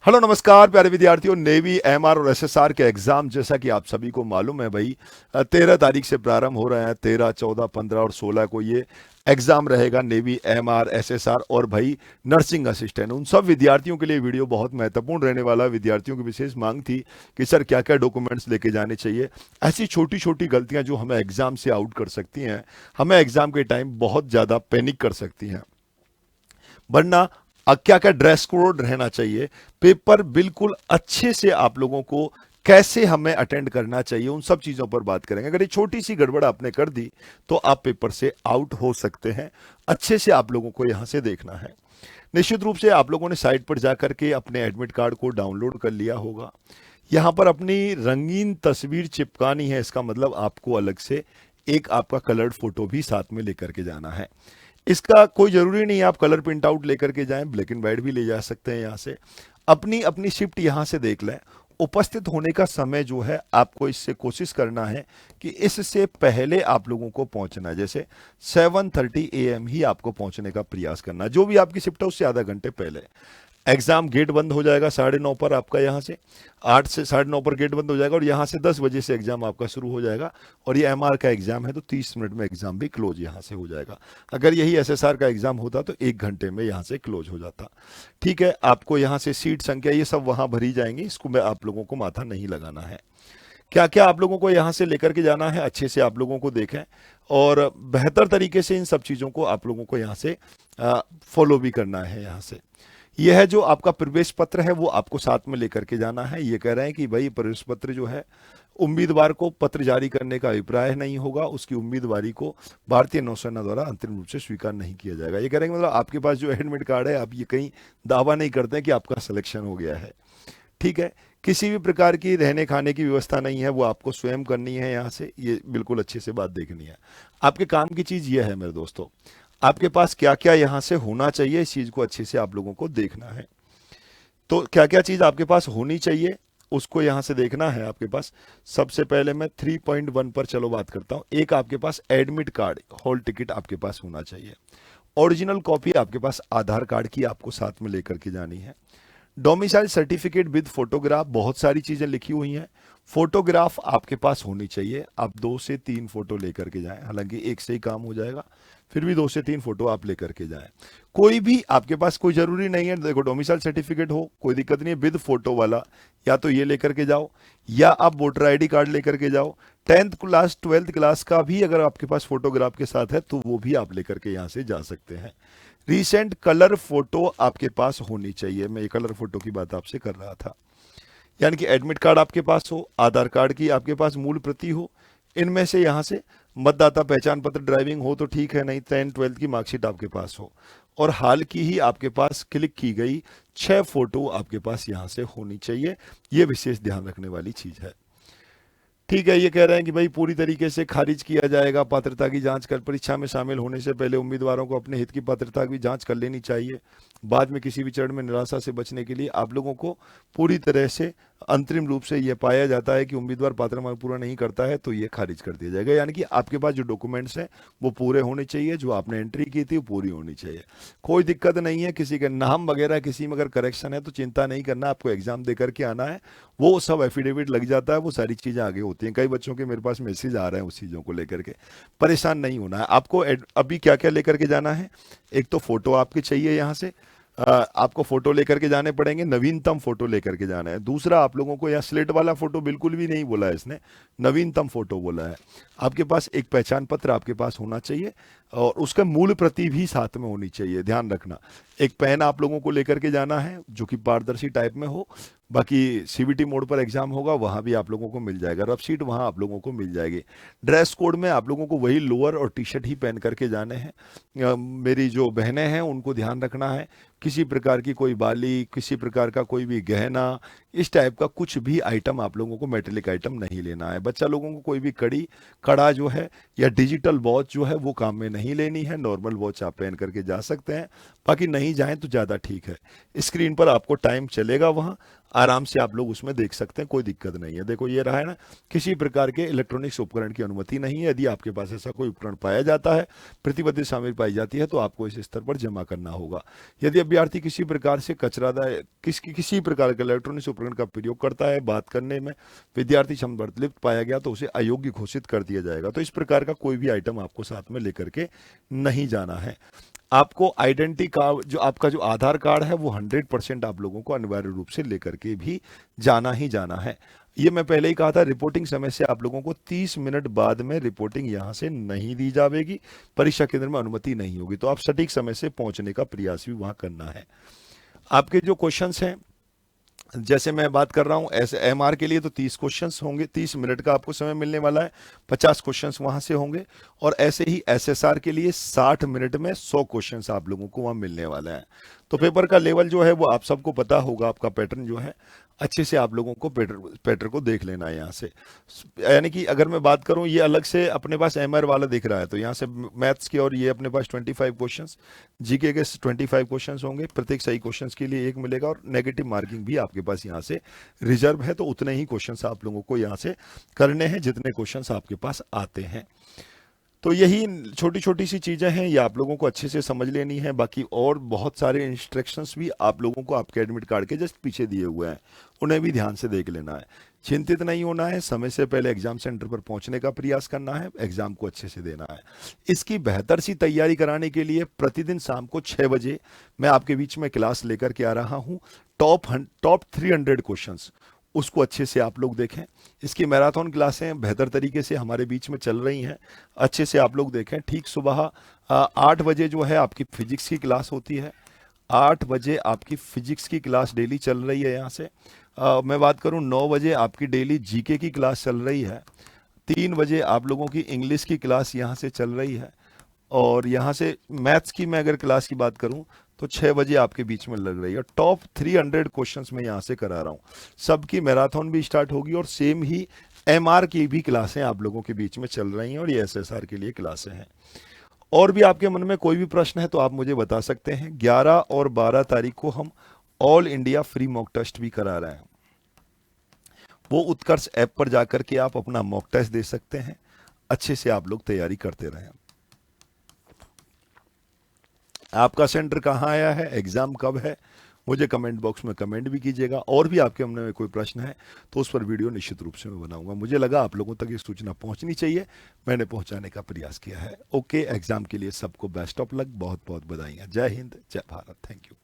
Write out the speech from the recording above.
Hello नमस्कार प्यारे विद्यार्थियों। नेवी एमआर और एसएसआर के एग्जाम जैसा कि आप सभी को मालूम है भाई, 13 तारीख से प्रारंभ हो रहे हैं। 13, 14, 15 और 16 को ये एग्जाम रहेगा। नेवी एमआर, एसएसआर और भाई नर्सिंग असिस्टेंट, उन सब विद्यार्थियों के लिए वीडियो बहुत महत्वपूर्ण रहने वाला है। विद्यार्थियों की विशेष मांग थी कि सर क्या क्या डॉक्यूमेंट्स लेके जाने चाहिए। ऐसी छोटी छोटी गलतियां जो हमें एग्जाम से आउट कर सकती हैं, हमें एग्जाम के टाइम बहुत ज़्यादा पैनिक कर सकती हैं। वरना क्या क्या ड्रेस कोड रहना चाहिए, पेपर बिल्कुल अच्छे से आप लोगों को कैसे हमें अटेंड करना चाहिए, उन सब चीज़ों पर बात करेंगे। अगर ये छोटी सी गड़बड़ आपने कर दी तो आप पेपर से आउट हो सकते हैं। अच्छे से आप लोगों को यहां से देखना है। निश्चित रूप से आप लोगों ने साइट पर जाकर के अपने एडमिट कार्ड को डाउनलोड कर लिया होगा। यहां पर अपनी रंगीन तस्वीर चिपकानी है। इसका मतलब आपको अलग से एक आपका कलर्ड फोटो भी साथ में लेकर के जाना है। इसका कोई जरूरी नहीं है आप कलर प्रिंट आउट लेकर के जाएं, ब्लैक एंड व्हाइट भी ले जा सकते हैं। यहाँ से अपनी अपनी शिफ्ट यहाँ से देख लें। उपस्थित होने का समय जो है आपको इससे कोशिश करना है कि इससे पहले आप लोगों को पहुंचना है। जैसे 7:30 AM ही आपको पहुंचने का प्रयास करना है। जो भी आपकी शिफ्ट है उससे आधा घंटे पहले। एग्जाम गेट बंद हो जाएगा 9:30 पर आपका। यहाँ से 8 से 9:30 पर गेट बंद हो जाएगा और यहाँ से 10 बजे से एग्जाम आपका शुरू हो जाएगा। और ये एमआर का एग्जाम है तो 30 मिनट में एग्जाम भी क्लोज यहाँ से हो जाएगा। अगर यही एसएसआर का एग्जाम होता तो 1 घंटे में यहाँ से क्लोज हो जाता। ठीक है, आपको यहाँ से सीट संख्या ये सब वहाँ भरी जाएंगी, इसको मैं आप लोगों को माथा नहीं लगाना है। क्या क्या आप लोगों को यहाँ से लेकर के जाना है, अच्छे से आप लोगों को देखें और बेहतर तरीके से इन सब चीज़ों को आप लोगों को यहाँ से फॉलो भी करना है। यहाँ से यह है जो आपका प्रवेश पत्र है वो आपको साथ में लेकर के जाना है। ये कह रहे हैं कि भाई प्रवेश पत्र जो है, उम्मीदवार को पत्र जारी करने का अभिप्राय नहीं होगा, उसकी उम्मीदवारी को भारतीय नौसेना द्वारा अंतिम रूप से स्वीकार नहीं किया जाएगा। ये कह रहे हैं मतलब आपके पास जो एडमिट कार्ड है, आप ये कहीं दावा नहीं करते हैं कि आपका सिलेक्शन हो गया है। ठीक है, किसी भी प्रकार की रहने खाने की व्यवस्था नहीं है, वो आपको स्वयं करनी है। यहाँ से ये बिल्कुल अच्छे से बात देखनी है। आपके काम की चीज़ ये है मेरे दोस्तों, आपके पास क्या क्या यहाँ से होना चाहिए, इस चीज़ को अच्छे से आप लोगों को देखना है। तो क्या क्या चीज़ आपके पास होनी चाहिए उसको यहाँ से देखना है आपके पास। सबसे पहले मैं 3.1 पर चलो बात करता हूँ। एक आपके पास एडमिट कार्ड, हॉल टिकट आपके पास होना चाहिए। ओरिजिनल कॉपी आपके पास आधार कार्ड की आपको साथ में लेकर के जानी है। डोमिसाइल सर्टिफिकेट विद फोटोग्राफ, बहुत सारी चीज़ें लिखी हुई हैं। फोटोग्राफ आपके पास होनी चाहिए। आप 2 से 3 फोटो लेकर के जाएं, हालांकि एक से ही काम हो जाएगा, फिर भी 2 से 3 फोटो आप लेकर के जाएं। कोई भी आपके पास कोई जरूरी नहीं है, देखो डोमिसाइल सर्टिफिकेट हो कोई दिक्कत नहीं है, विद फोटो वाला या तो ये लेकर के जाओ या आप वोटर आईडी कार्ड लेकर के जाओ। 10th क्लास 12th क्लास का भी अगर आपके पास फोटोग्राफ के साथ है तो वो भी आप लेकर के यहाँ से जा सकते हैं। रिसेंट कलर फोटो आपके पास होनी चाहिए। मैं ये कलर फोटो की बात आपसे कर रहा था। यानी कि एडमिट कार्ड आपके पास हो, आधार कार्ड की आपके पास मूल प्रति हो, इनमें से यहाँ से मतदाता पहचान पत्र, ड्राइविंग हो तो ठीक है, नहीं 10th 12th की मार्कशीट आपके पास हो और हाल की ही आपके पास क्लिक की गई 6 फोटो आपके पास यहाँ से होनी चाहिए। ये विशेष ध्यान रखने वाली चीज़ है। ठीक है, ये कह रहे हैं कि भाई पूरी तरीके से खारिज किया जाएगा। पात्रता की जांच कर, परीक्षा में शामिल होने से पहले उम्मीदवारों को अपने हित की पात्रता की जांच कर लेनी चाहिए। बाद में किसी भी चरण में निराशा से बचने के लिए आप लोगों को पूरी तरह से अंतरिम रूप से यह पाया जाता है कि उम्मीदवार पात्र मांग पूरा नहीं करता है तो ये खारिज कर दिया जाएगा। यानी कि आपके पास जो डॉक्यूमेंट्स हैं वो पूरे होने चाहिए, जो आपने एंट्री की थी वो पूरी होनी चाहिए। कोई दिक्कत नहीं है, किसी का नाम वगैरह किसी में अगर करेक्शन है तो चिंता नहीं करना, आपको एग्जाम दे करके आना है। वो सब एफिडेविट लग जाता है, वो सारी चीज़ें आगे होती हैं। कई बच्चों के मेरे पास मैसेज आ रहे हैं उस चीज़ों को लेकर के। परेशान नहीं होना है आपको। अभी क्या क्या लेकर के जाना है, एक तो फोटो आपके चाहिए यहाँ से, आपको फोटो लेकर के जाने पड़ेंगे, नवीनतम फोटो लेकर के जाना है। दूसरा आप लोगों को यहाँ स्लेट वाला फोटो बिल्कुल भी नहीं बोला है इसने, नवीनतम फोटो बोला है। आपके पास एक पहचान पत्र आपके पास होना चाहिए और उसका मूल प्रति भी साथ में होनी चाहिए, ध्यान रखना। एक पेन आप लोगों को लेकर के जाना है जो कि पारदर्शी टाइप में हो। बाकी सीबीटी मोड पर एग्जाम होगा, वहाँ भी आप लोगों को मिल जाएगा। रफ शीट वहाँ आप लोगों को मिल जाएगी। ड्रेस कोड में आप लोगों को वही लोअर और टी शर्ट ही पहन करके जाने हैं। मेरी जो बहनें हैं उनको ध्यान रखना है, किसी प्रकार की कोई बाली, किसी प्रकार का कोई भी गहना, इस टाइप का कुछ भी आइटम आप लोगों को मेटेलिक आइटम नहीं लेना है। बच्चा लोगों को कोई भी कड़ा जो है या डिजिटल वॉच जो है वो काम में नहीं लेनी है। नॉर्मल वॉच आप पहन करके जा सकते हैं, बाकी नहीं जाएं तो ज़्यादा ठीक है। स्क्रीन पर आपको टाइम चलेगा वहाँ, आराम से आप लोग उसमें देख सकते हैं, कोई दिक्कत नहीं है। देखो ये रहा है ना, किसी प्रकार के इलेक्ट्रॉनिक्स उपकरण की अनुमति नहीं है। यदि आपके पास ऐसा कोई उपकरण पाया जाता है, प्रतिबंधित सामग्री पाई जाती है, तो आपको इस स्तर पर जमा करना होगा। यदि अभ्यर्थी किसी प्रकार से कचरादाय किसी प्रकार के इलेक्ट्रॉनिक्स उपकरण का प्रयोग करता है, बात करने में विद्यार्थी संलिप्त पाया गया तो उसे अयोग्य घोषित कर दिया जाएगा। तो इस प्रकार का कोई भी आइटम आपको साथ में लेकर के नहीं जाना है। आपको आइडेंटिटी कार्ड, जो आपका जो आधार कार्ड है, वो 100% आप लोगों को अनिवार्य रूप से लेकर के भी जाना ही जाना है। ये मैं पहले ही कहा था, रिपोर्टिंग समय से आप लोगों को 30 मिनट बाद में रिपोर्टिंग यहां से नहीं दी जाएगी, परीक्षा केंद्र में अनुमति नहीं होगी। तो आप सटीक समय से पहुंचने का प्रयास भी वहां करना है। आपके जो क्वेश्चंस हैं, जैसे मैं बात कर रहा हूं, ऐसे एमआर के लिए तो 30 क्वेश्चंस होंगे, 30 मिनट का आपको समय मिलने वाला है, 50 क्वेश्चंस वहां से होंगे। और ऐसे ही एसएसआर के लिए 60 मिनट में 100 क्वेश्चंस आप लोगों को वहां मिलने वाला है। तो पेपर का लेवल जो है वो आप सबको पता होगा, आपका पैटर्न जो है अच्छे से आप लोगों को पैटर्न को देख लेना है यहाँ से। यानी कि अगर मैं बात करूँ, ये अलग से अपने पास एमआर वाला दिख रहा है, तो यहाँ से मैथ्स के और ये अपने पास 25 क्वेश्चंस, जीके के 25 क्वेश्चंस होंगे, प्रत्येक सही क्वेश्चंस के लिए 1 मिलेगा, और नेगेटिव मार्किंग भी आपके पास यहाँ से रिजर्व है। तो उतने ही क्वेश्चंस आप लोगों को यहाँ से करने हैं जितने क्वेश्चंस आपके पास आते हैं। तो यही छोटी छोटी सी चीज़ें हैं, ये आप लोगों को अच्छे से समझ लेनी है। बाकी और बहुत सारे इंस्ट्रक्शंस भी आप लोगों को आपके एडमिट कार्ड के जस्ट पीछे दिए हुए हैं, उन्हें भी ध्यान से देख लेना है। चिंतित नहीं होना है, समय से पहले एग्जाम सेंटर पर पहुंचने का प्रयास करना है, एग्जाम को अच्छे से देना है। इसकी बेहतर सी तैयारी कराने के लिए प्रतिदिन शाम को 6 बजे मैं आपके बीच में क्लास लेकर के आ रहा हूँ। टॉप 300 क्वेश्चंस, उसको अच्छे से आप लोग देखें। इसकी मैराथन क्लासें बेहतर तरीके से हमारे बीच में चल रही हैं, अच्छे से आप लोग देखें। ठीक सुबह 8 बजे जो है आपकी फिजिक्स की क्लास होती है, 8 बजे आपकी फिजिक्स की क्लास डेली चल रही है। यहाँ से मैं बात करूँ, 9 बजे आपकी डेली जीके की क्लास चल रही है, 3 बजे आप लोगों की इंग्लिश की क्लास यहाँ से चल रही है, और यहाँ से मैथ्स की मैं अगर क्लास की बात करूँ तो 6 बजे आपके बीच में लग रही है। टॉप 300 क्वेश्चंस मैं यहाँ से करा रहा हूँ। सबकी मैराथन भी स्टार्ट होगी, और सेम ही एमआर की भी क्लासें आप लोगों के बीच में चल रही हैं, और ये एसएसआर के लिए क्लासें हैं। और भी आपके मन में कोई भी प्रश्न है तो आप मुझे बता सकते हैं। 11 और 12 तारीख को हम all India free mock test भी करा रहे हैं। वो उत्कर्ष ऐप पर जाकर के आप अपना मॉक टेस्ट दे सकते हैं। अच्छे से आप लोग तैयारी करते रहें। आपका सेंटर कहाँ आया है, एग्जाम कब है, मुझे कमेंट बॉक्स में कमेंट भी कीजिएगा। और भी आपके मन में कोई प्रश्न है तो उस पर वीडियो निश्चित रूप से मैं बनाऊंगा। मुझे लगा आप लोगों तक ये सूचना पहुंचनी चाहिए, मैंने पहुंचाने का प्रयास किया है। ओके, एग्जाम के लिए सबको बेस्ट ऑफ लक, बहुत बहुत बधाइयाँ। जय हिंद, जय भारत, थैंक यू।